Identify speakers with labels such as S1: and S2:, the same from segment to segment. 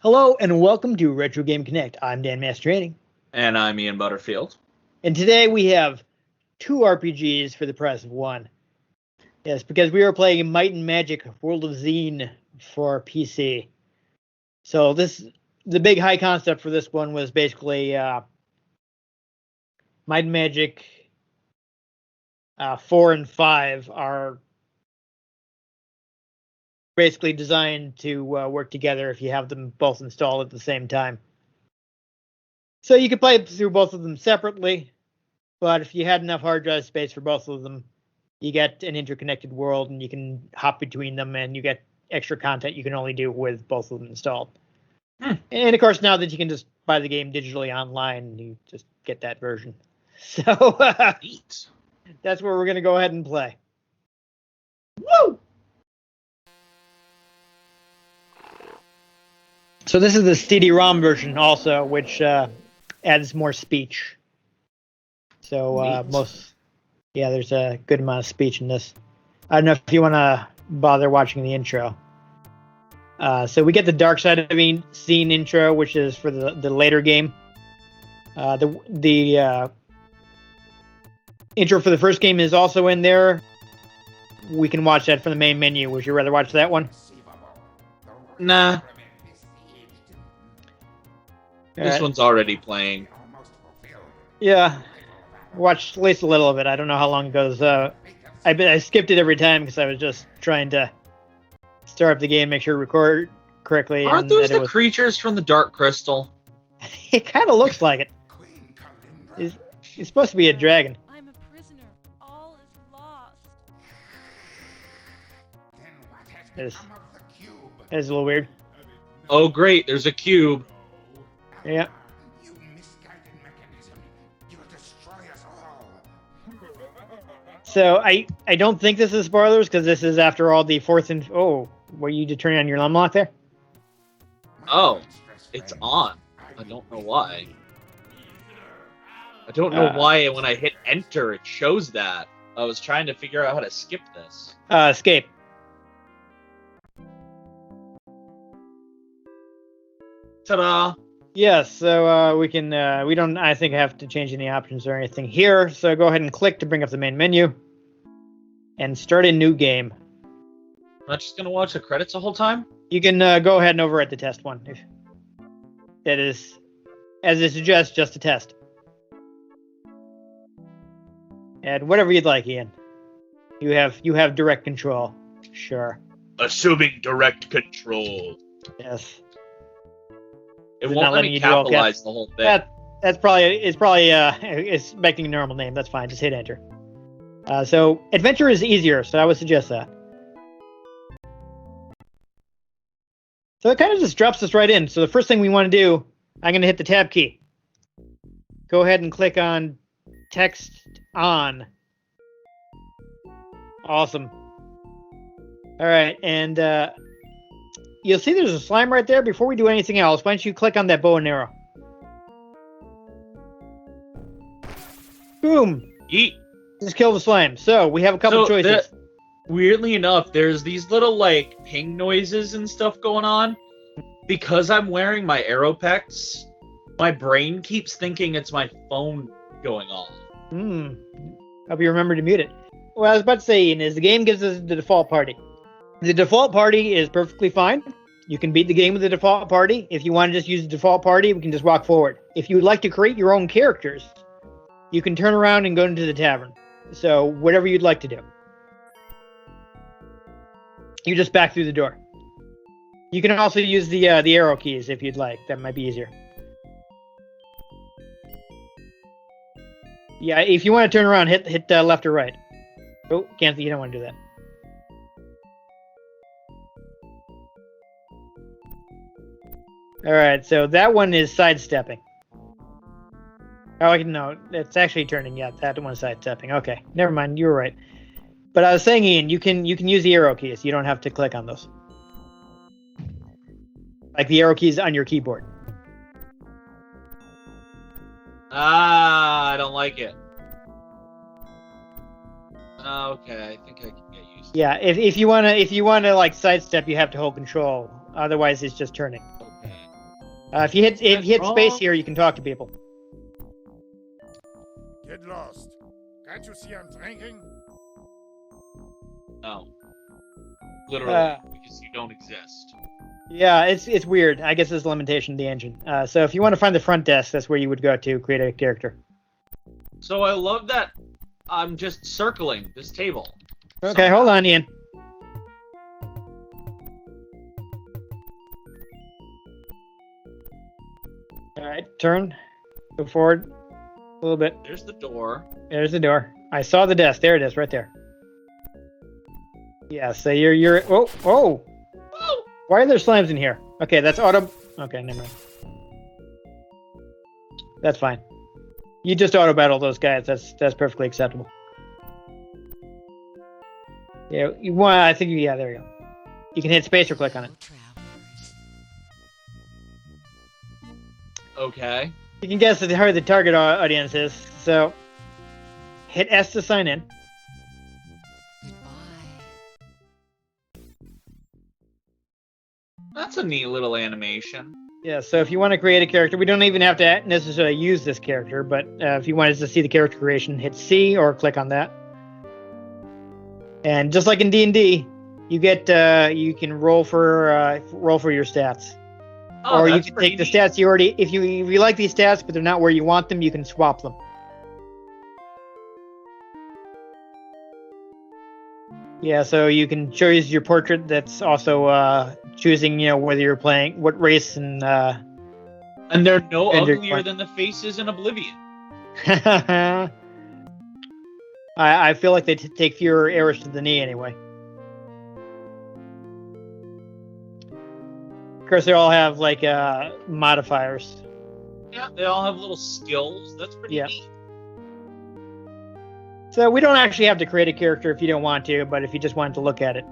S1: Hello and welcome to Retro Game Connect. I'm Dan Mastriani.
S2: And I'm Ian Butterfield.
S1: And today we have two RPGs for the price of one. Yes, because we are playing Might and Magic World of Xeen for PC. So the big high concept for this one was basically Might and Magic 4 and 5 are basically designed to work together if you have them both installed at the same time. So you can play through both of them separately, but if you had enough hard drive space for both of them, you get an interconnected world and you can hop between them and you get extra content you can only do with both of them installed. And of course, now that you can just buy the game digitally online, you just get that version. So that's where we're going to go ahead and play. Woo! So this is the CD-ROM version also, which adds more speech. So there's a good amount of speech in this. I don't know if you want to bother watching the intro. So we get the Dark Side of Xeen intro, which is for the later game. The intro for the first game is also in there. We can watch that from the main menu. Would you rather watch that one?
S2: Nah. This one's already playing.
S1: Yeah. Watched at least a little of it. I don't know how long it goes. I skipped it every time because I was just trying to start up the game, make sure it record correctly.
S2: Aren't those the creatures from the Dark Crystal?
S1: It kind of looks like it. It's supposed to be a dragon.
S3: I'm a prisoner. All is lost.
S1: That is a little weird.
S2: Oh, great. There's a cube.
S1: Yeah.
S4: You misguided mechanism. You'll destroy us all.
S1: So I don't think this is spoilers because this is after all the fourth and were you turning on your lumlock there?
S2: Oh, it's on. I don't know why. I don't know why when I hit enter it shows that. I was trying to figure out how to skip this.
S1: Escape.
S2: Ta-da!
S1: Yes, so we don't, I think, have to change any options or anything here. So go ahead and click to bring up the main menu and start a new game.
S2: I'm not just going to watch the credits the whole time?
S1: You can go ahead and overwrite the test one. If that is, as it suggests, just a test. And whatever you'd like, Ian. You have direct control. Sure.
S2: Assuming direct control.
S1: Yes.
S2: It won't let me capitalize the whole thing.
S1: It's probably expecting a normal name. That's fine. Just hit enter. So adventure is easier, so I would suggest that. So it kind of just drops us right in. So the first thing we want to do, I'm going to hit the tab key. Go ahead and click on text on. Awesome. All right, and you'll see there's a slime right there. Before we do anything else, why don't you click on that bow and arrow? Boom.
S2: Yeet.
S1: Just kill the slime. So we have a couple choices.
S2: Weirdly enough, there's these little ping noises and stuff going on. Because I'm wearing my Aeropex, my brain keeps thinking it's my phone going off.
S1: Hope you remember to mute it. What I was about to say, Ian, is the game gives us the default party. The default party is perfectly fine. You can beat the game with the default party. If you want to just use the default party, we can just walk forward. If you would like to create your own characters, you can turn around and go into the tavern. So whatever you'd like to do. You just back through the door. You can also use the arrow keys if you'd like. That might be easier. Yeah, if you want to turn around, hit left or right. Oh, can't. You don't want to do that. All right, so that one is sidestepping. Oh, no, it's actually turning. Yeah, that one's sidestepping. Okay, never mind. You were right. But I was saying, Ian, you can use the arrow keys. You don't have to click on those. Like the arrow keys on your keyboard.
S2: I don't like it. Okay, I think I can get used to
S1: Yeah, if you wanna like sidestep, you have to hold control. Otherwise, it's just turning.
S2: it. Okay.
S1: If you hit space
S2: wrong?
S1: here, you can talk to people.
S4: Get lost. Can't you see I'm drinking?
S2: No. Literally, because you don't exist.
S1: Yeah, it's weird. I guess it's a limitation of the engine. So if you want to find the front desk, that's where you would go to create a character.
S2: So I love that I'm just circling this table.
S1: Okay, hold on, Ian. All right, turn, go forward a little bit.
S2: There's the door.
S1: There's the door. I saw the desk. There it is, right there. Yeah. So you're. Oh.
S2: Oh!
S1: Why are there slimes in here? Okay, that's auto. Okay, never mind. That's fine. You just auto battle those guys. That's perfectly acceptable. Yeah, you want. I think. Yeah, there you go. You can hit space or click on it.
S2: Okay.
S1: You can guess who the target audience is. So hit S to sign in.
S2: That's a neat little animation.
S1: Yeah, so if you want to create a character, we don't even have to necessarily use this character, but if you wanted to see the character creation, hit C or click on that. And just like in D&D, you get you can roll for your stats.
S2: Oh,
S1: Or you
S2: that's
S1: can
S2: pretty
S1: take the
S2: neat.
S1: stats you already if you like these stats but they're not where you want them, you can swap them. Yeah, so you can choose your portrait. That's also choosing, whether you're playing what race and
S2: And they're no
S1: Gender
S2: uglier
S1: point.
S2: than the faces in Oblivion.
S1: I feel like they take fewer arrows to the knee anyway. Of course, they all have like modifiers.
S2: Yeah, they all have little skills. That's pretty
S1: Yeah.
S2: neat.
S1: So we don't actually have to create a character if you don't want to, but if you just wanted to look at it.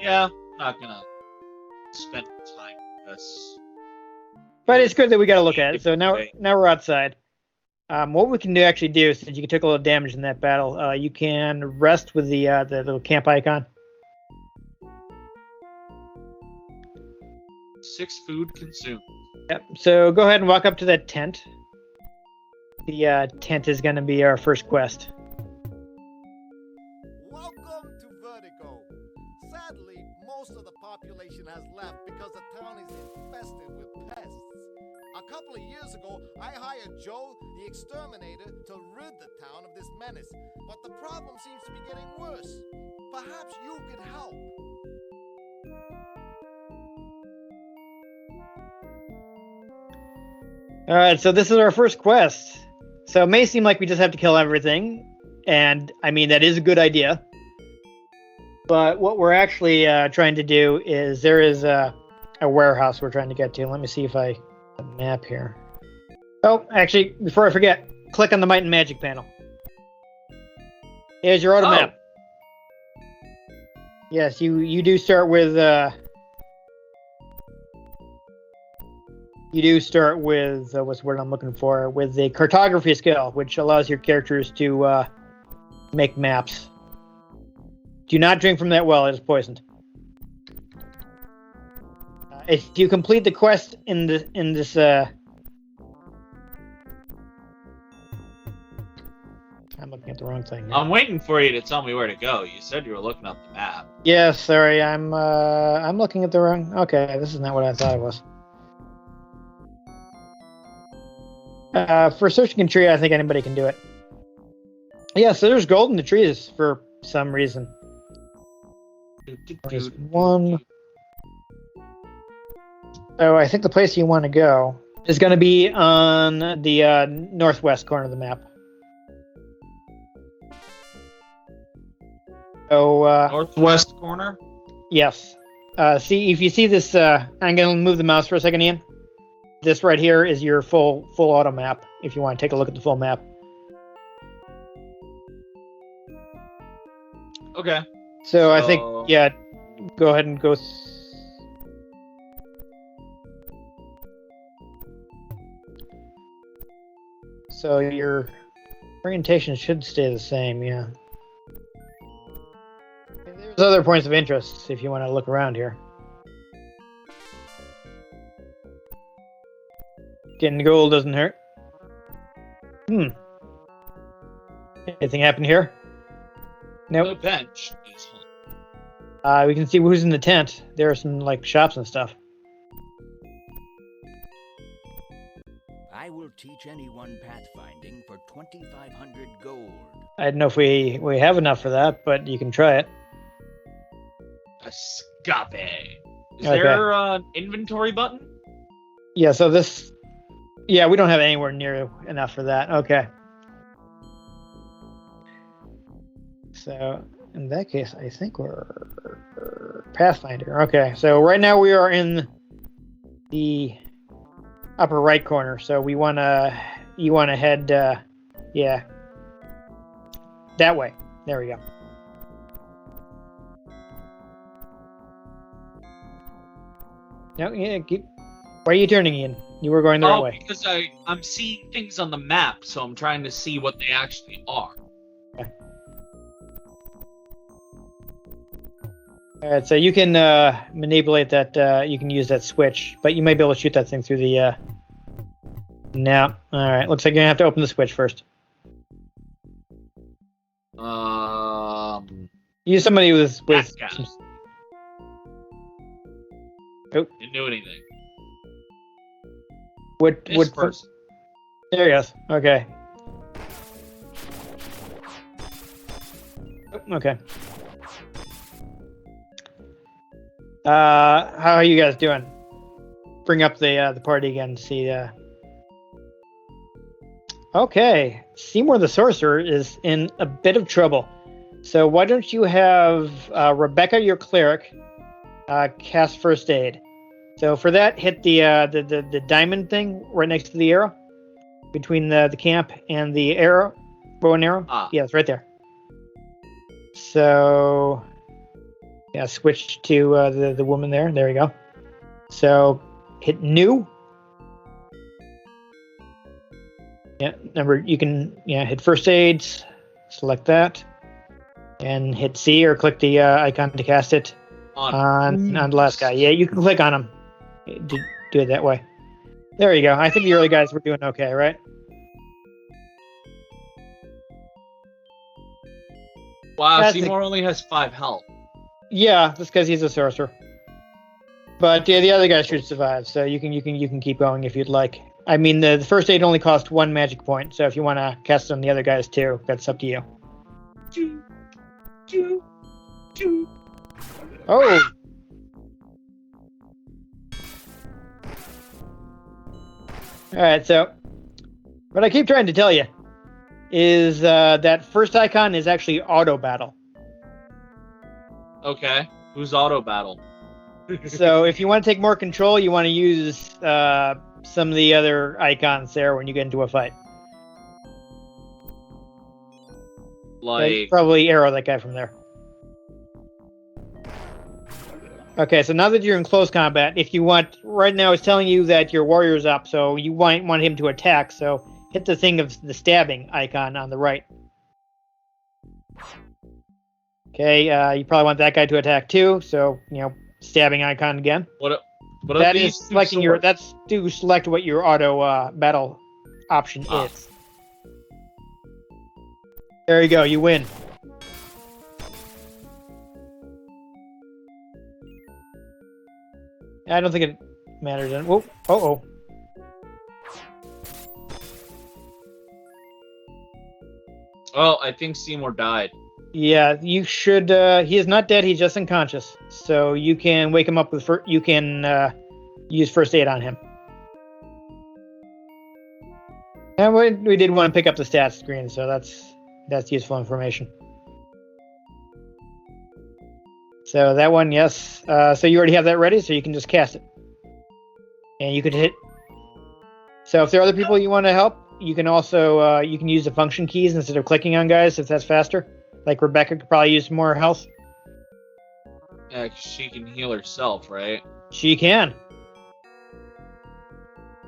S2: Yeah, I'm not gonna spend time with this.
S1: But it's good that we got to look at it. So now
S2: Okay.
S1: we're outside. What we can actually do, since you took a little damage in that battle, you can rest with the little camp icon.
S2: 6 food consumed.
S1: Yep. So go ahead and walk up to that tent. The tent is going to be our first quest.
S5: Welcome to Vertigo. Sadly, most of the population has left because the town is infested with pests. A couple of years ago, I hired Joe, the exterminator, to rid the town of this menace. But the problem seems to be getting worse. Perhaps you could help.
S1: All right, so this is our first quest. So it may seem like we just have to kill everything, and I mean that is a good idea. But what we're actually trying to do is there is a warehouse we're trying to get to. Let me see if I a map here. Oh, actually, before I forget, click on the Might and Magic panel. Here's your auto
S2: Oh.
S1: map. Yes, you do start with what's the word I'm looking for? With the cartography skill, which allows your characters to make maps. Do not drink from that well; it is poisoned. If you complete the quest in this I'm looking at the wrong thing here.
S2: I'm waiting for you to tell me where to go. You said you were looking up the map.
S1: Yeah, sorry, I'm looking at the wrong. Okay, this is not what I thought it was. For searching a tree, I think anybody can do it. Yeah, so there's gold in the trees for some reason. There's one. Oh, I think the place you want to go is going to be on the northwest corner of the map. So,
S2: Northwest corner?
S1: yes. See, if you see this, I'm going to move the mouse for a second, Ian. This right here is your full auto map, if you want to take a look at the full map.
S2: Okay.
S1: So I think, yeah, go ahead and go. So Orientation should stay the same, yeah. There's other points of interest if you want to look around here. Getting gold doesn't hurt. Anything happen here?
S2: The
S1: Nope.
S2: bench is
S1: We can see who's in the tent. There are some like shops and stuff.
S6: I will teach anyone pathfinding for 2,500 gold.
S1: I don't know if we have enough for that, but you can try it.
S2: Escape. Is
S1: Okay.
S2: there an inventory button?
S1: Yeah, so this... Yeah, we don't have anywhere near enough for that. Okay. So, in that case, I think we're Pathfinder. Okay, so right now we are in the upper right corner. So you want to head, yeah, that way. There we go. No, yeah, keep. Why are you turning, Ian? You were going the right way.
S2: Because I'm seeing things on the map, so I'm trying to see what they actually are.
S1: All right, so you can manipulate that. You can use that switch, but you might be able to shoot that thing through the. No. All right. Looks like you're gonna have to open the switch first. Use somebody with
S2: That guy.
S1: some.
S2: Didn't do anything.
S1: Wood
S2: Person.
S1: There he goes. Okay. Okay. How are you guys doing? Bring up the party again to see. Okay, Seymour the Sorcerer is in a bit of trouble. So why don't you have Rebecca, your cleric, cast first aid? So for that, hit the diamond thing right next to the arrow, between the camp and the arrow, bow and arrow. Yeah, it's right there. So yeah, switch to the woman there. There you go. So hit new. Yeah, number you can hit first aids, select that, and hit C or click the icon to cast it on the last guy. Yeah, you can click on him. Do it that way. There you go. I think the early guys were doing okay, right?
S2: Wow,
S1: That's
S2: Seymour only has 5 health.
S1: Yeah, that's because he's a sorcerer. But yeah, the other guys should survive, so you can keep going if you'd like. I mean, the first aid only costs 1 magic point, so if you want to cast on the other guys too, that's up to you. Oh! Alright, so what I keep trying to tell you is that first icon is actually auto battle.
S2: Okay, who's auto battle?
S1: So if you want to take more control, you want to use some of the other icons there when you get into a fight.
S2: Like,
S1: probably arrow that guy from there. Okay, so now that you're in close combat, if you want, right now it's telling you that your warrior's up, so you might want him to attack, so hit the thing of the stabbing icon on the right. Okay, you probably want that guy to attack too, so, stabbing icon again.
S2: what are
S1: That
S2: these
S1: is
S2: two
S1: selecting
S2: swords?
S1: that's to select what your auto battle option is. There you go, you win. I don't think it matters. Whoa, oh.
S2: Oh, I think Seymour died.
S1: Yeah, you should. He is not dead. He's just unconscious. So you can wake him up with. You can use first aid on him. And we did want to pick up the stats screen, so that's useful information. So that one, yes. So you already have that ready, so you can just cast it. And you could hit. So if there are other people you want to help, you can also you can use the function keys instead of clicking on guys if that's faster. Like Rebecca could probably use more health.
S2: Yeah, 'cause she can heal herself, right?
S1: She can.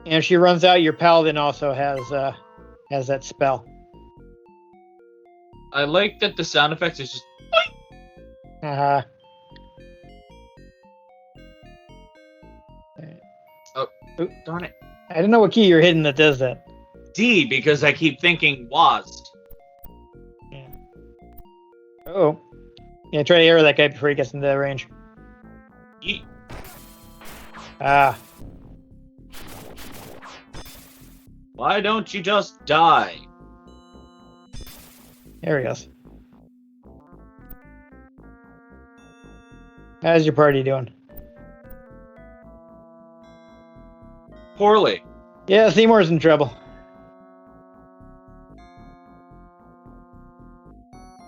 S1: And if she runs out, your paladin also has that spell.
S2: I like that the sound effects is just.
S1: Uh-huh.
S2: Oh, darn it.
S1: I don't know what key you're hitting that does that.
S2: D, because I keep thinking WASD.
S1: Yeah. Oh. Yeah, try to arrow that guy before he gets into the range.
S2: Yeet.
S1: Ah.
S2: Why don't you just die?
S1: There he goes. How's your party doing?
S2: Poorly.
S1: Yeah, Seymour's in trouble.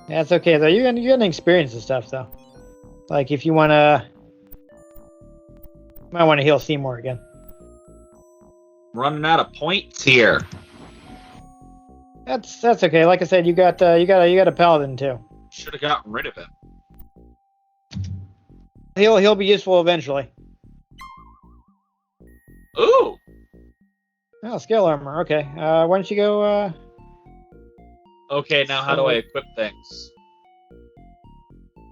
S1: That's okay though. You're gonna experience the stuff though. Like if you might wanna heal Seymour again.
S2: Running out of points here.
S1: That's okay. Like I said, you got a paladin too.
S2: Should have gotten rid of him.
S1: He'll be useful eventually.
S2: Ooh.
S1: Oh, scale armor. Okay. Why don't you go?
S2: Okay, now how do I equip things?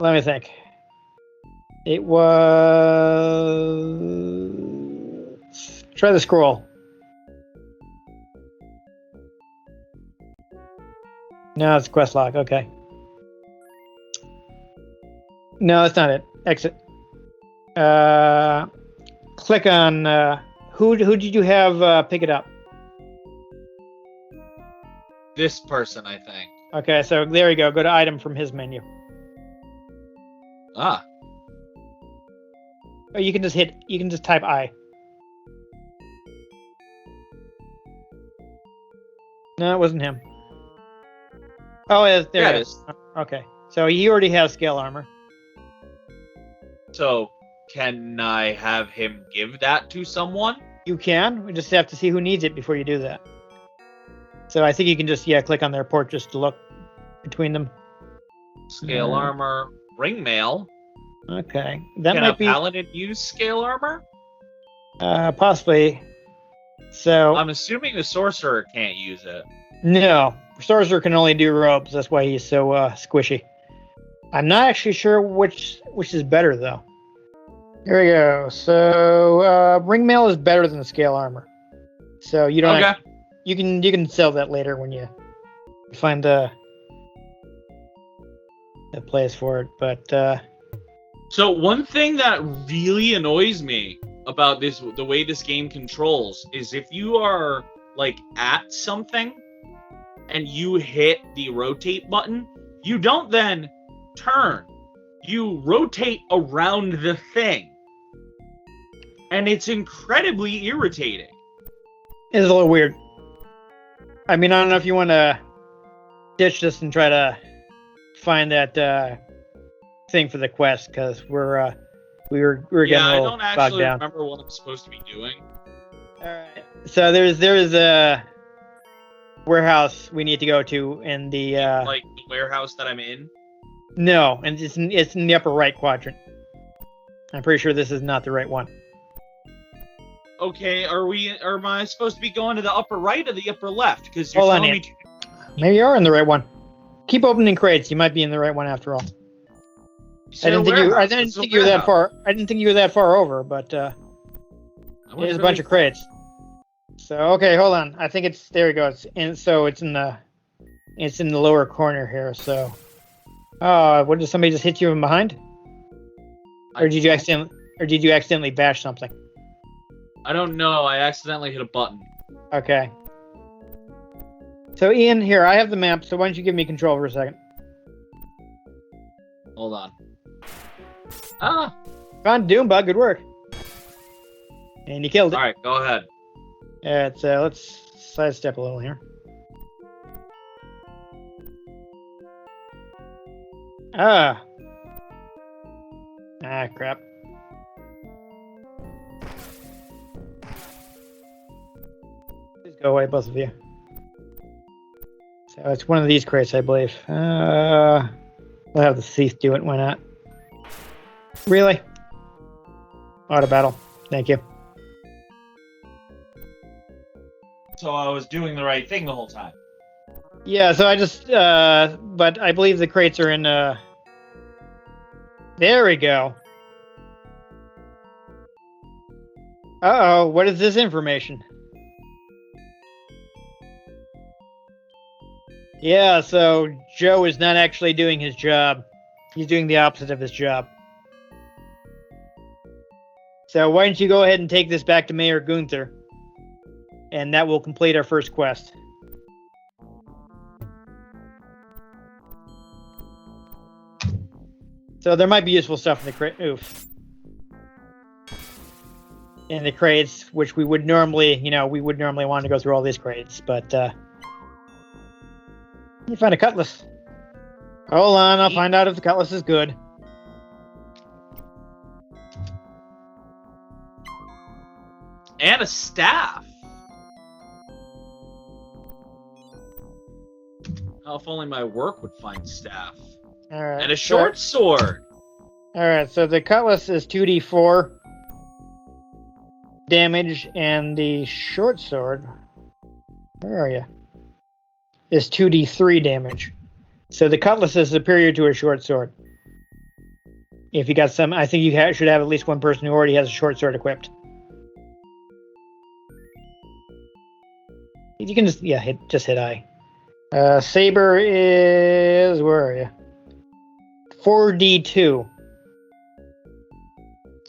S1: Let me think. It was. Try the scroll. No, it's quest log. Okay. No, that's not it. Exit. Click on. Who did you have pick it up?
S2: This person, I think.
S1: Okay, so there you go. Go to item from his menu.
S2: Ah.
S1: Or you can just type I. No, it wasn't him. Oh, there
S2: Yeah,
S1: it is. Okay, so he already has scale armor.
S2: So, can I have him give that to someone?
S1: You can. We just have to see who needs it before you do that. So I think you can just click on their port just to look between them.
S2: Scale armor, ring mail.
S1: Okay, that
S2: Can
S1: might
S2: a
S1: be
S2: paladin use scale armor?
S1: possibly. So
S2: I'm assuming the sorcerer can't use it.
S1: no, sorcerer can only do robes. That's why he's so squishy. I'm not actually sure which is better though. Here we go. So ring mail is better than scale armor. So you don't.
S2: Okay.
S1: You can sell that later when you find the place for it. But
S2: So one thing that really annoys me about the way this game controls, is if you are like at something and you hit the rotate button, you don't then turn. You rotate around the thing. And it's incredibly irritating.
S1: it's a little weird. I mean, I don't know if you want to ditch this and try to find that thing for the quest, because we were getting
S2: Yeah,
S1: a
S2: I
S1: little
S2: don't
S1: bogged
S2: actually
S1: down.
S2: remember what I'm supposed to be doing.
S1: All right. So there's a warehouse we need to go to in the
S2: Like the warehouse that I'm in.
S1: no, and it's in the upper right quadrant. I'm pretty sure this is not the right one.
S2: Okay, am I supposed to be going to the upper right or the upper left? Because you're
S1: Hold on
S2: telling
S1: here.
S2: me
S1: Maybe you are in the right one. Keep opening crates. You might be in the right one after all. I didn't think you were that far. I didn't think you were that far over, but there's a bunch of crates. So okay, hold on. I think it's there. We go. It's in the lower corner here. So, what did somebody just hit you from behind? Or did you accidentally bash something?
S2: I don't know. I accidentally hit a button.
S1: Okay. So Ian, here I have the map. So why don't you give me control for a second?
S2: Hold on. Ah.
S1: Found Doombug. Good work. And you killed it.
S2: All right, go ahead.
S1: Let's sidestep a little here. Crap. Please go away, both of you. So it's one of these crates, I believe. We'll have the thief do it. Why not? Really? Auto battle. Thank you.
S2: So I was doing the right thing the whole time.
S1: Yeah, so I just, but I believe the crates are in, there we go. Uh-oh, what is this information? Yeah, so Joe is not actually doing his job. He's doing the opposite of his job. So why don't you go ahead and take this back to Mayor Gunther, and that will complete our first quest. So there might be useful stuff in the crate. Oof. In the crates, which we would normally, we would normally want to go through all these crates, but you find a cutlass. Hold on, I'll find out if the cutlass is good.
S2: And a staff. Oh, if only my work would find staff.
S1: All right.
S2: And a short sword.
S1: All right, so the cutlass is 2d4 damage, and the short sword, where are you? Is 2d3 damage. So the cutlass is superior to a short sword. If you got some, I think you should have at least one person who already has a short sword equipped. You can just, hit I. Saber is, where are you? 4d2.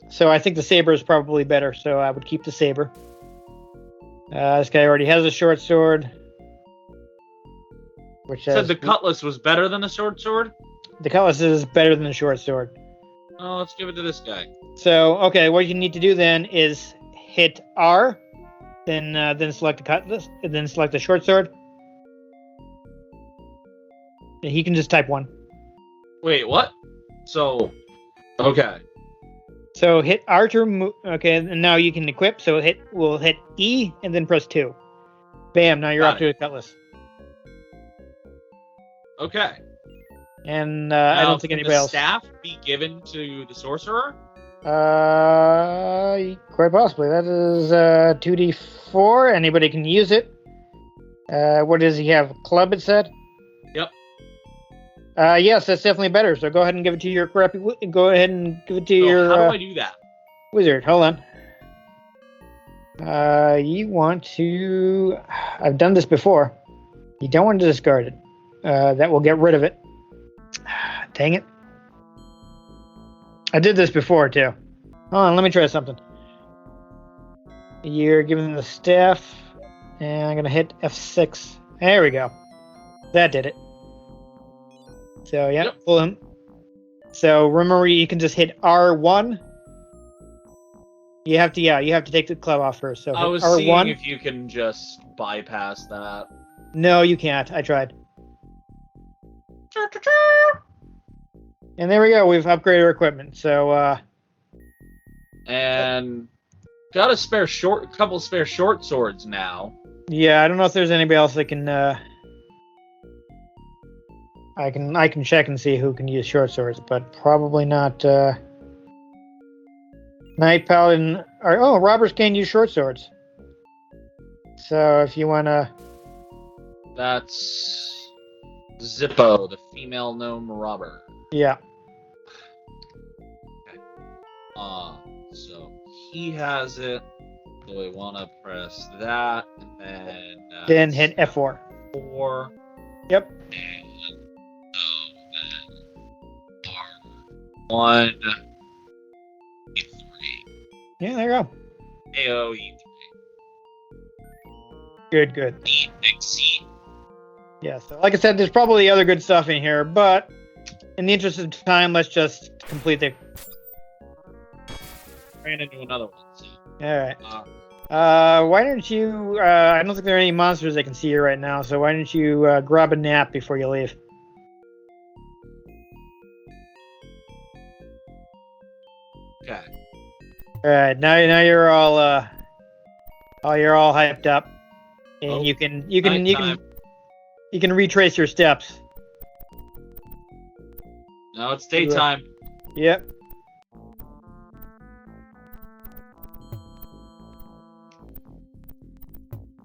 S1: So I think the saber is probably better, so I would keep the saber. This guy already has a short sword. Which
S2: said the cutlass was better than the short sword?
S1: The cutlass is better than the short sword.
S2: Oh, let's give it to this guy.
S1: So, okay, what you need to do then is hit R, then select the cutlass, and then select the short sword. And he can just type 1.
S2: Wait, what? So, okay.
S1: So hit R to remove. Okay, and now you can equip. So we'll hit E and then press 2. Bam! Now you're
S2: Got
S1: off to a cutlass.
S2: Okay.
S1: And
S2: Now,
S1: I don't think anybody else.
S2: Can the staff be given to the sorcerer?
S1: Quite possibly. That is 2d4. Anybody can use it. What does he have? Club, it said?
S2: Yep.
S1: Yes, that's definitely better. So go ahead and give it to your crappy. Go ahead and give it to your.
S2: How do I do that?
S1: Wizard. Hold on. You want to. I've done this before. You don't want to discard it. That will get rid of it. Dang it. I did this before too. Hold on, let me try something. You're giving the staff, and I'm gonna hit F6. There we go. That did it. So yeah,
S2: Yep.
S1: pull him. So remember, you can just hit R1. You have to take the club off first. So
S2: I was
S1: R1.
S2: seeing if you can just bypass that.
S1: No, you can't. I tried. And there we go. We've upgraded our equipment. So
S2: And got a couple spare short swords now.
S1: yeah, I don't know if there's anybody else that can. I can check and see who can use short swords, but probably not. Knight Paladin. Robbers can use short swords. So if you wanna.
S2: That's Zippo, the female gnome robber.
S1: Yeah.
S2: So he has it. So we want to press that, and
S1: Then hit F4.
S2: 4.
S1: Yep.
S2: And then 1, E3.
S1: Yeah, there you go.
S2: AOE3.
S1: Good.
S2: Big C.
S1: Yeah, so like I said, there's probably other good stuff in here, but in the interest of time, let's just complete the.
S2: Ran into another one. So.
S1: All right. Why don't you? I don't think there are any monsters that can see you right now, so why don't you grab a nap before you leave?
S2: Okay.
S1: All right. Now you're all you're all hyped up, and you can retrace your steps.
S2: Now it's daytime.
S1: Yep.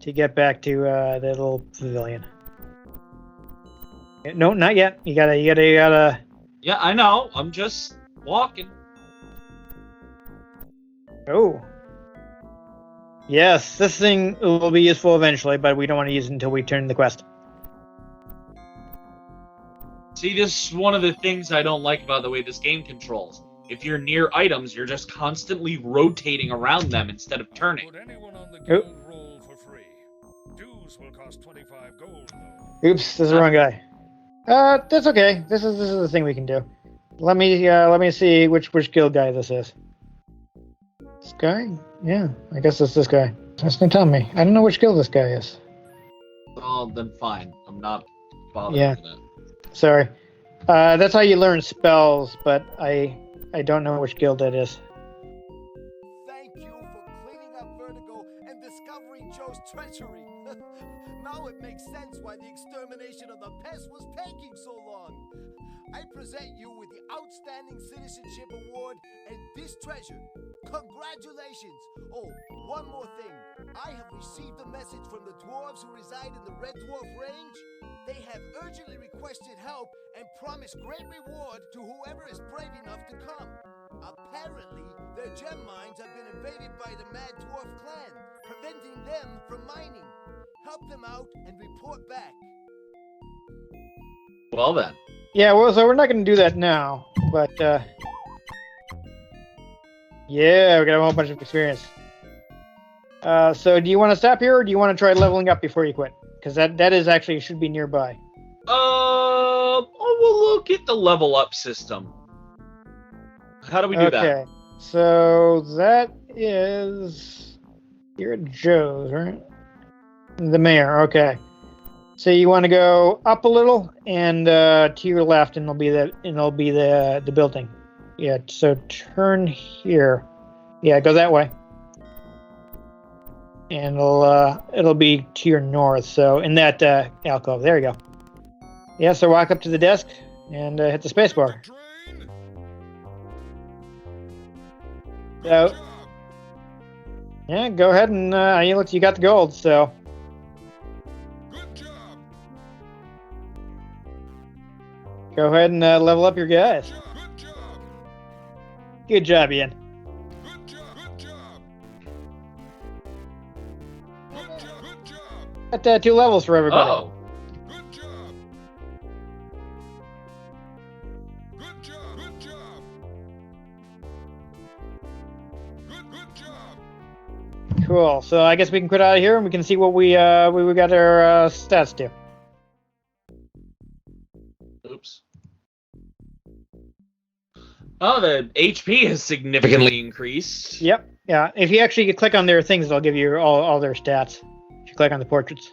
S1: To get back to the little pavilion. No, not yet. You gotta.
S2: Yeah, I know. I'm just walking.
S1: Oh. Yes, this thing will be useful eventually, but we don't want to use it until we turn the quest.
S2: See, this is one of the things I don't like about the way this game controls. If you're near items, you're just constantly rotating around them instead of turning.
S4: Put anyone on the
S1: Oh.
S4: guild roll for free. Dues will cost 25 gold, though.
S1: Oops, this is the wrong guy. That's okay. This is the thing we can do. Let me see which guild guy this is. This guy? Yeah, I guess it's this guy. That's gonna tell me. I don't know which guild this guy is.
S2: Oh, then fine. I'm not bothered
S1: Yeah.
S2: with it.
S1: Sorry. That's how you learn spells, but I don't know which guild that is.
S5: Thank you for cleaning up Vertigo and discovering Joe's treachery. Now it makes sense why the extermination of the pests was taking so long. I present you with the Outstanding Citizenship Award and this treasure. Congratulations! Oh, one more thing. I have received a message from the dwarves who reside in the Red Dwarf Range. They have urgently requested help and promised great reward to whoever is brave enough to come. Apparently, their gem mines have been invaded by the Mad Dwarf clan, preventing them from mining. Help them out and report back.
S2: Well then.
S1: Yeah, well, so we're not gonna do that now, but yeah, we got a whole bunch of experience. So do you want to stop here, or do you want to try leveling up before you quit? Because that is actually should be nearby.
S2: We'll look at the level up system. How do we do that?
S1: Okay, so that is you're at Joe's, right? The mayor. Okay. So you want to go up a little and to your left, and it'll be the building. Yeah. So turn here. Yeah, go that way. And it'll be to your north. So in that alcove. There you go. Yeah. So walk up to the desk and hit the space bar.
S4: Train.
S1: So
S4: Job.
S1: yeah, go ahead and you got the gold. So
S4: Good job.
S1: go ahead and level up your guys.
S4: Good job.
S1: Good job, Ian.
S4: Good job. Good job. Good job. Good job.
S1: Got 2 levels for everybody.
S2: Oh.
S4: Good job. Good job. Good job. Good job.
S1: Cool. So I guess we can quit out of here and we can see what we got our stats to.
S2: Oops. Oh, the HP has significantly increased.
S1: Yep. Yeah. If you actually click on their things, it'll give you all their stats. If you click on the portraits.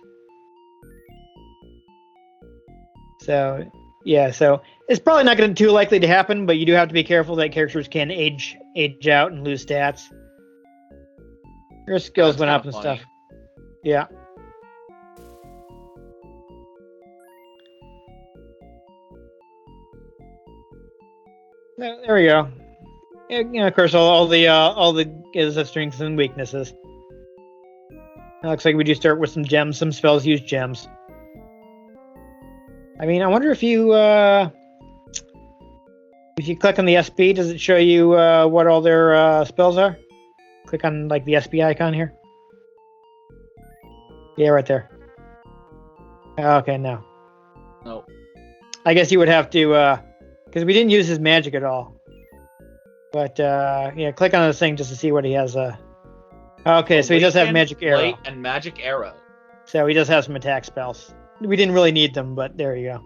S1: So yeah. So it's probably not going to be too likely to happen, but you do have to be careful that characters can age out and lose stats. Your skills
S2: That's
S1: went up
S2: kinda
S1: and
S2: funny.
S1: stuff. Yeah. There we go. Yeah, you know, of course, all the is of strengths and weaknesses. It looks like we do start with some gems. Some spells use gems. I mean, I wonder if you click on the SB, does it show you what all their spells are? Click on like the SB icon here. Yeah, right there. Okay, no.
S2: No.
S1: I guess you would have to, because we didn't use his magic at all. But yeah, click on this thing just to see what he has. Okay, so he does have
S2: Awaken,
S1: magic arrow.
S2: Light, and magic arrow.
S1: So he does have some attack spells. We didn't really need them, but there you go.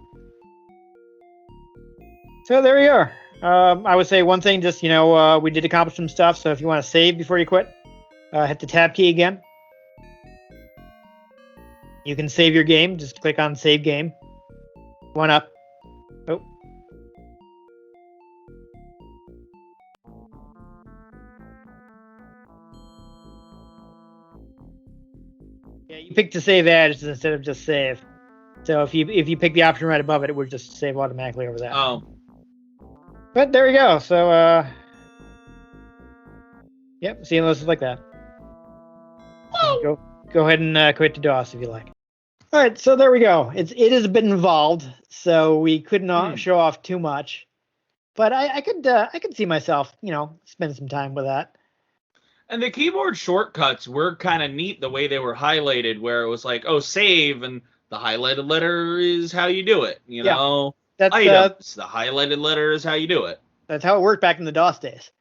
S1: So there you are. I would say one thing, just, we did accomplish some stuff. So if you want to save before you quit, hit the tab key again. You can save your game. Just click on save game. One up. Oh. Yeah, you pick to save as instead of just save. So if you pick the option right above it, it would just save automatically over that.
S2: Oh.
S1: But there you go. So yep, seeing lists like that.
S2: Oh.
S1: Go ahead and quit to DOS if you like. All right, so there we go. It has been involved, so we could not show off too much, but I could see myself, spend some time with that.
S2: And the keyboard shortcuts were kind of neat the way they were highlighted, where it was like, oh, save, and the highlighted letter is how you do it.
S1: That's
S2: Items, the highlighted letter is how you do it.
S1: that's how it worked back in the DOS days.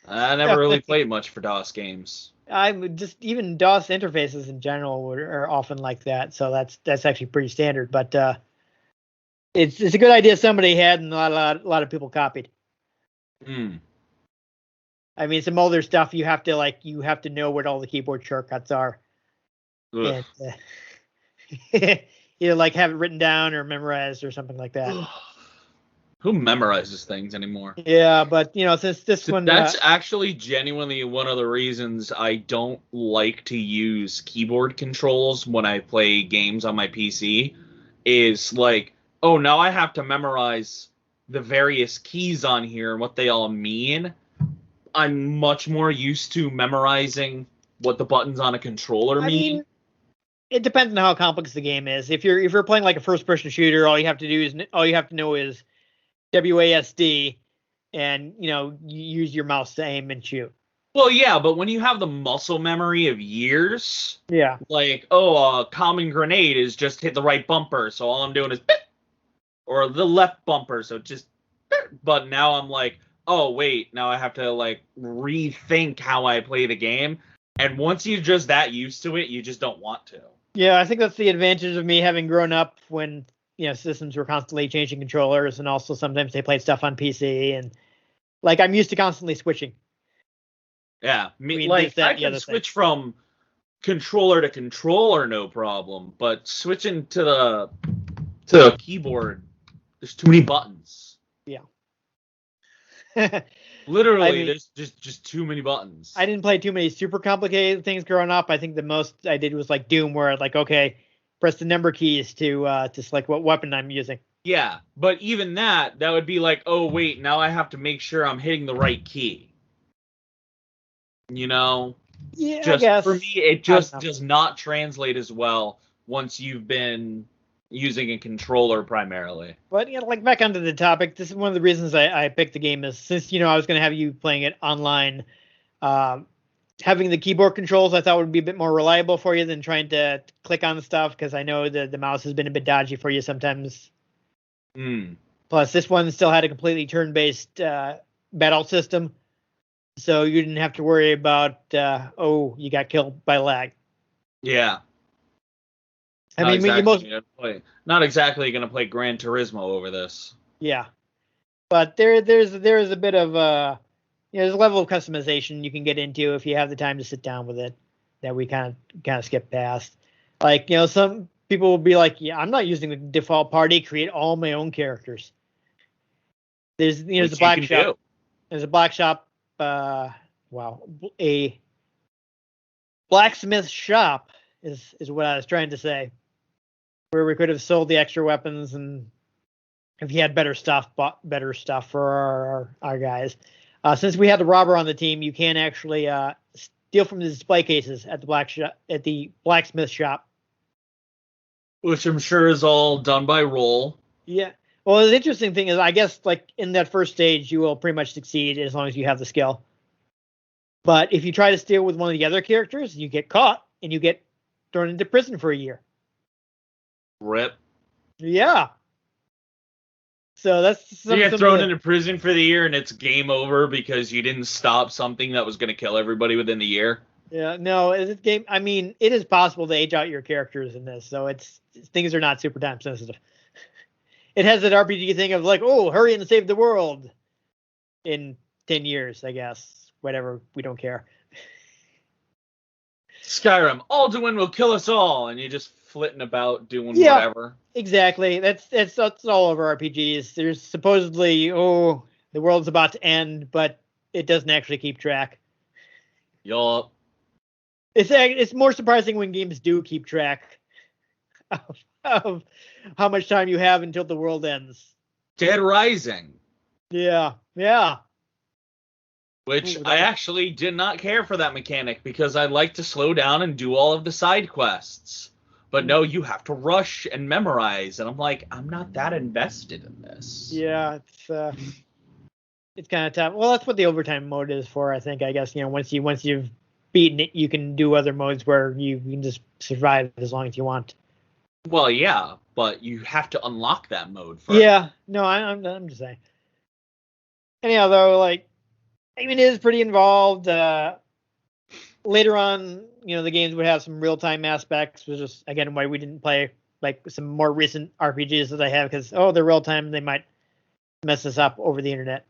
S2: I never really played much for DOS games.
S1: I'm just even DOS interfaces in general are often like that, so that's actually pretty standard. But it's a good idea somebody had, and a lot of people copied. I mean, some older stuff you have to know what all the keyboard shortcuts are, and either like have it written down or memorized or something like that.
S2: Who memorizes things anymore?
S1: Yeah, but since this one,
S2: that's actually genuinely one of the reasons I don't like to use keyboard controls when I play games on my PC. Is like, oh, now I have to memorize the various keys on here and what they all mean. I'm much more used to memorizing what the buttons on a controller mean.
S1: It depends on how complex the game is. If you're playing like a first-person shooter, all you have to know is WASD, and you use your mouse to aim and shoot.
S2: Well, yeah, but when you have the muscle memory of years,
S1: yeah,
S2: like, oh, a common grenade is just hit the right bumper, so all I'm doing is or the left bumper, so just but now I'm like, oh wait, now I have to like rethink how I play the game. And once you're just that used to it, you just don't want to.
S1: Yeah, I think that's the advantage of me having grown up when systems were constantly changing controllers, and also sometimes they played stuff on PC, and like I'm used to constantly switching.
S2: Yeah, I can switch from controller to controller, no problem. But switching to the keyboard, there's too many buttons.
S1: Yeah.
S2: Literally, there's just too many buttons.
S1: I didn't play too many super complicated things growing up. I think the most I did was like Doom, where like, okay, press the number keys to select what weapon I'm using.
S2: Yeah, but even that would be like, oh wait, now I have to make sure I'm hitting the right key.
S1: Yeah,
S2: just
S1: I guess.
S2: For me, it just does not translate as well once you've been using a controller primarily.
S1: But like back onto the topic, this is one of the reasons I picked the game is since I was going to have you playing it online. Having the keyboard controls I thought would be a bit more reliable for you than trying to click on the stuff, because I know the mouse has been a bit dodgy for you sometimes. Plus, this one still had a completely turn-based battle system, so you didn't have to worry about you got killed by lag.
S2: Yeah. Not exactly going to play Gran Turismo over this.
S1: Yeah, but there's a bit of there's a level of customization you can get into if you have the time to sit down with it that we kind of skip past. Like some people will be like, yeah, I'm not using the default party, create all my own characters. There's a black shop. There's a black shop. A blacksmith shop is what I was trying to say, where we could have sold the extra weapons, and if he had better stuff, bought better stuff for our guys. Since we had the robber on the team, you can actually steal from the display cases at the blacksmith shop,
S2: which I'm sure is all done by roll.
S1: Yeah. Well, the interesting thing is, I guess, like in that first stage, you will pretty much succeed as long as you have the skill. But if you try to steal with one of the other characters, you get caught and you get thrown into prison for a year.
S2: Rip.
S1: Yeah. So that's
S2: you get thrown into prison for the year and it's game over because you didn't stop something that was going to kill everybody within the year.
S1: Yeah, no, this game. I mean, it is possible to age out your characters in this, so things are not super time sensitive. It has that RPG thing of like, oh, hurry and save the world in 10 years, I guess. Whatever, we don't care.
S2: Skyrim, Alduin will kill us all, and you're just flitting about doing whatever.
S1: Exactly. That's all over RPGs. There's supposedly, the world's about to end, but it doesn't actually keep track.
S2: Yup.
S1: It's more surprising when games do keep track of how much time you have until the world ends.
S2: Dead Rising.
S1: Yeah.
S2: Which I actually did not care for that mechanic because I like to slow down and do all of the side quests. But no, you have to rush and memorize, and I'm like, I'm not that invested in this.
S1: Yeah, it's kind of tough. Well, that's what the overtime mode is for, I think. I guess once you've beaten it, you can do other modes where you can just survive as long as you want.
S2: Well, yeah, but you have to unlock that mode first.
S1: Yeah, no, I'm just saying. Anyhow, though, like, I mean, it is pretty involved. Later on, the games would have some real time aspects, which is again why we didn't play like some more recent RPGs that I have, because they're real time, they might mess us up over the internet.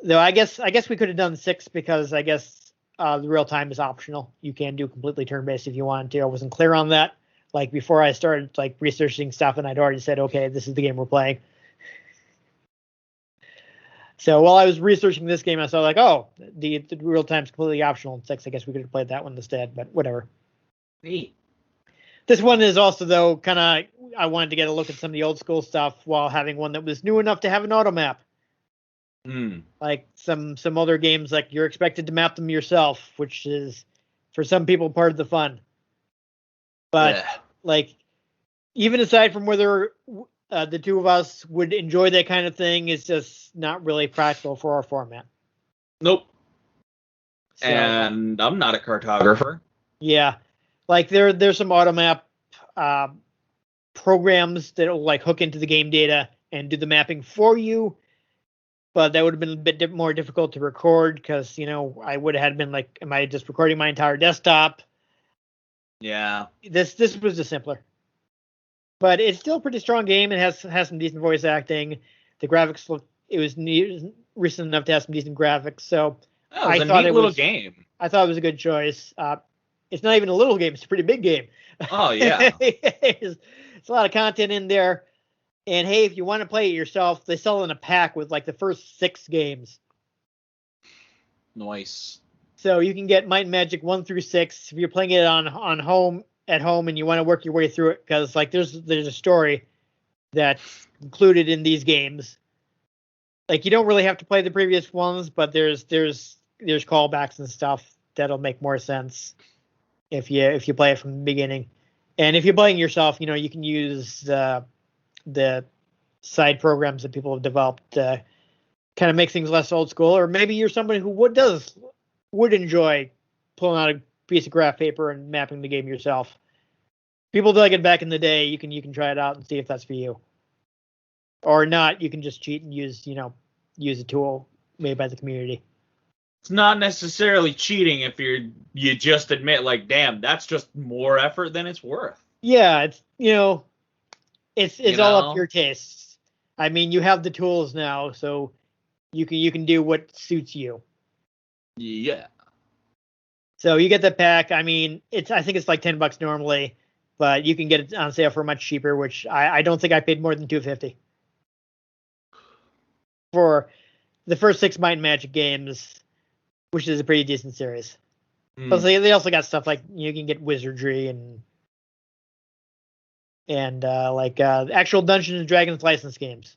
S1: Though I guess we could have done 6, because I guess the real time is optional. You can do completely turn based if you wanted to. I wasn't clear on that. Like before I started like researching stuff, and I'd already said, okay, this is the game we're playing. So while I was researching this game, I saw like, oh, the real time's completely optional in 6. I guess we could have played that one instead, but whatever.
S2: Neat.
S1: This one is also, though, kind of, I wanted to get a look at some of the old school stuff while having one that was new enough to have an auto map. Like some other games, like you're expected to map them yourself, which is for some people part of the fun. But like, even aside from whether the two of us would enjoy that kind of thing, it's just not really practical for our format.
S2: Nope.
S1: So,
S2: and I'm not a cartographer.
S1: Yeah, like there's some auto map programs that will like hook into the game data and do the mapping for you. But that would have been a bit more difficult to record, because I would have had been like, am I just recording my entire desktop?
S2: Yeah.
S1: This was just simpler. But it's still a pretty strong game. It has some decent voice acting. The graphics look. It was recent enough to have some decent graphics. So
S2: I thought it was a little game.
S1: I thought it was a good choice. It's not even a little game. It's a pretty big game.
S2: Oh yeah.
S1: It's a lot of content in there. And hey, if you want to play it yourself, they sell in a pack with like the first 6 games.
S2: Nice.
S1: So you can get Might and Magic 1 through 6 if you're playing it at home and you want to work your way through it, because like there's a story that's included in these games. Like you don't really have to play the previous ones, but there's callbacks and stuff that'll make more sense if you play it from the beginning. And if you're playing yourself, you can use the side programs that people have developed to kind of make things less old school. Or maybe you're somebody who would enjoy pulling out a piece of graph paper and mapping the game yourself. People dug it back in the day. You can try it out and see if that's for you. Or not, you can just cheat and use a tool made by the community.
S2: It's not necessarily cheating if you just admit, like, damn, that's just more effort than it's worth.
S1: Yeah, it's all up to your tastes. I mean, you have the tools now, so you can do what suits you.
S2: Yeah.
S1: So you get the pack. I mean, I think it's like $10 normally, but you can get it on sale for much cheaper, which I don't think I paid more than $2.50 for the first 6 Might and Magic games, which is a pretty decent series. Plus, they also got stuff like you can get wizardry and actual Dungeons and Dragons license games.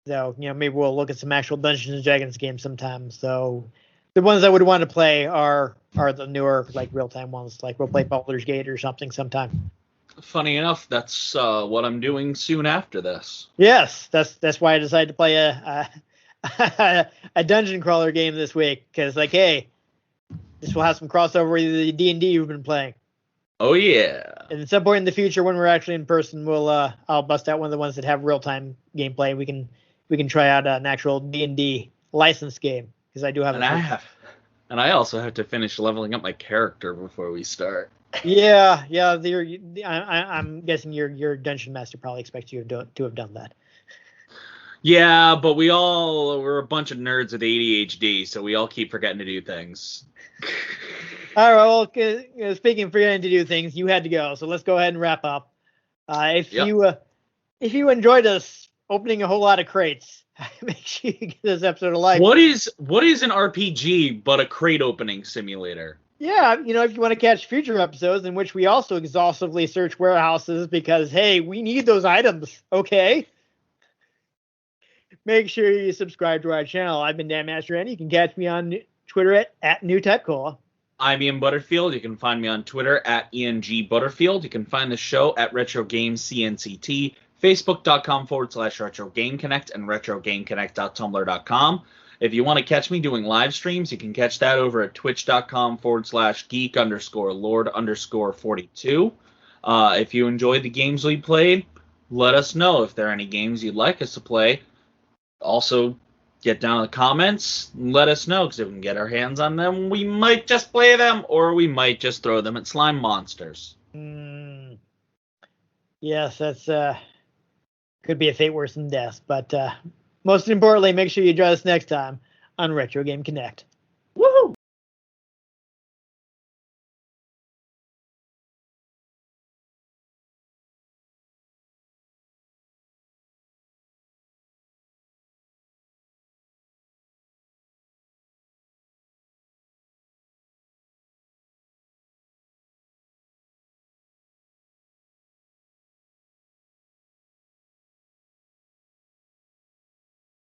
S1: So maybe we'll look at some actual Dungeons and Dragons games sometime. So the ones I would want to play are the newer, like real time ones. Like we'll play Baldur's Gate or something sometime.
S2: Funny enough, that's what I'm doing soon after this.
S1: Yes, that's why I decided to play a dungeon crawler game this week, because like, hey, this will have some crossover with the D&D you've been playing.
S2: Oh yeah.
S1: And at some point in the future, when we're actually in person, I'll bust out one of the ones that have real time gameplay. We can try out an actual D&D licensed game, because I do have.
S2: And I also have to finish leveling up my character before we start.
S1: Yeah. I'm guessing your dungeon master probably expects you to have done that.
S2: Yeah, but we're a bunch of nerds with ADHD, so we all keep forgetting to do things.
S1: All right. Well, speaking of forgetting to do things, you had to go, so let's go ahead and wrap up. If you enjoyed us opening a whole lot of crates, make sure you give this episode a like.
S2: What is an RPG but a crate opening simulator?
S1: Yeah, if you want to catch future episodes in which we also exhaustively search warehouses, because hey, we need those items. Okay. Make sure you subscribe to our channel. I've been Dan Mastriani. You can catch me on Twitter at NewTypeCola.
S2: I'm Ian Butterfield. You can find me on Twitter at ENG Butterfield. You can find the show at Retro Games CNCT, Facebook.com/Retro Game Connect, and RetroGameConnect.tumblr.com. If you want to catch me doing live streams, you can catch that over at Twitch.com/Geek_Lord_42. If you enjoyed the games we played, let us know if there are any games you'd like us to play. Also, get down in the comments and let us know, because if we can get our hands on them, we might just play them, or we might just throw them at slime monsters.
S1: Yes, that's could be a fate worse than death. But most importantly, make sure you join us next time on Retro Game Connect.